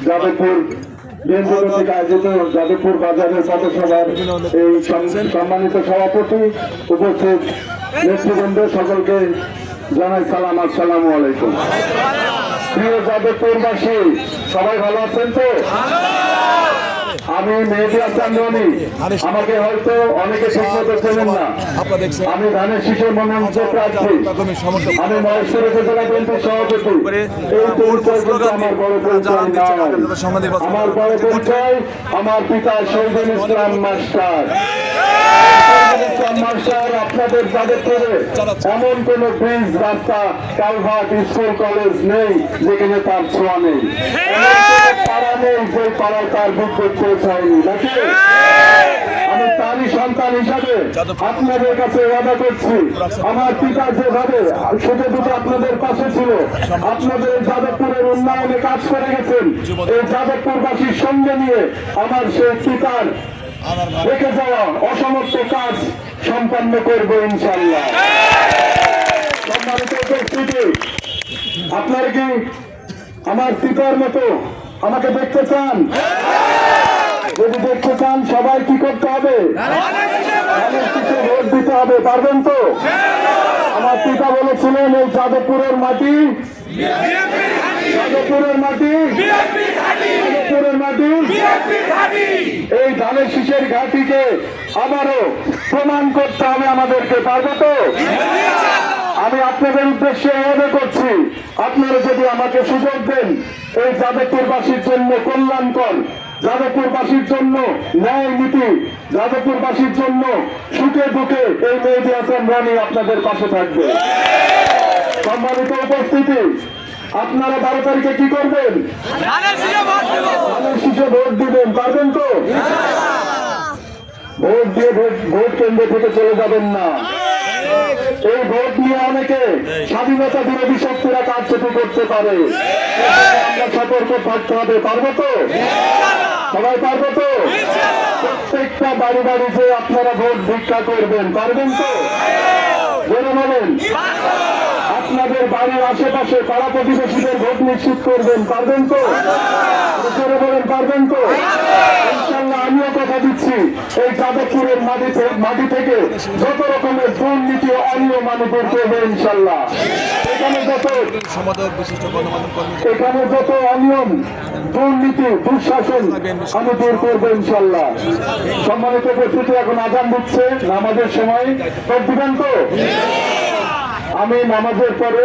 Jadavpur BNP কর্তৃক আয়োজিত যাদবপুর বাজারের পথসভার এই সম্মানিত সভাপতি উপস্থিত নেতৃবৃন্দ সকলকে জানাই সালাম, আসসালামু আলাইকুম। প্রিয় যাদবপুরবাসী, সবাই ভালো আছেন তো? আমি মেহেদী হাসান রনি। আমাকে হয়তো অনেকে ঠিকমতো চেনেন না। আমি ধানের শীষের মনোনীত প্রার্থী। আমি মহেশপুর উপজেলা বিএনপির সভাপতি। এই পরিচয় কিন্তু আমার বড় পরিচয় নয়। আমার বড় পরিচয় আমার পিতা শহীদুল ইসলাম মাস্টার। আপনাদের যাদবপুরে এমন কোন ব্রিজ, রাস্তা, কালভার্ট, স্কুল, কলেজ নেই যেখানে তার ছোঁয়া নেই। পাড়া নেই যে পাড়ায় তার বিদ্যুৎ পৌঁছায়নি নাকি? আমি তারই সন্তান হিসাবে আপনাদের কাছে ওয়াদা করছি, আমার পিতা যেভাবে সেটা দুটো আপনাদের পাশে ছিল, আপনাদের যাদবপুরের উন্নয়নে কাজ করে গেছেন, এই যাদবপুরবাসীর সঙ্গে নিয়ে আমার সেই পিতার রেখে যাওয়া অসমস্ত কাজ সম্পন্ন করব ইনশাআল্লাহ। সম্মানিত উপস্থিতি, আপনারা কি আমার পিতার মতো আমাকে দেখতে চান? যদি দেখতে চান সবাই কি করতে হবে? ভোট দিতে হবে। পারবেন তো? আমার পিতা বলেছিলেন এই যাদবপুরের মাটি, যাদবপুরের মাটি, যাদবপুরের মাটি, এই ধানের শীষের ঘাটিকে আবারও প্রমাণ করতে হবে আমাদেরকে। পারবো তো? আমি আপনাদের উদ্দেশ্যে ওয়াদা করছি, আপনারা যদি আমাকে সুযোগ দেন, এই যাদবপুরবাসীর জন্য কল্যাণকর, যাদবপুরবাসীর জন্য ন্যায় নীতি, যাদবপুরবাসীর জন্য সুখে দুঃখে এই মেহেদী হাসান রনি আপনাদের পাশে থাকবে। সম্মানিত উপস্থিতি, আপনারা 12 তারিখে কি করবেন? ধানের শীষে ভোট দিবেন। পারবেন তো? ভোট দিয়ে ভোট কেন্দ্র থেকে চলে যাবেন না। এই ভোট নিয়ে অনেকে স্বাধীনতা বিরোধী শক্তিরা কারচুপি করতে পারে, আমরা সতর্ক থাকতে হবে। পারবো তো? সবাই পারবো তো? প্রত্যেকটা বাড়ি বাড়ি যে আপনারা ভোট ভিক্ষা করবেন। পারবেন তো? বলে বলেন। আপনাদের বাড়ির আশেপাশে পাড়া প্রতিবেশীদের ভোট নিশ্চিত করবেন। পারবেন তো? বলে বলেন। পারবেন তো? ইনশাল্লাহ আমিও কথা দিচ্ছি, এই যাদবপুরের মাটি থেকে যত রকমের দুর্নীতি, অনিয়ম আমি দূর করবো ইনশাল্লাহ। এখানে যত অনিয়ম, দুর্নীতি, দুঃশাসন আমি দূর করবো ইনশাল্লাহ। সম্মানিত উপস্থিতি, এখন আজান দিচ্ছে, নামাজের সময় ভোট দিবেন তো? আমি নামাজের পরে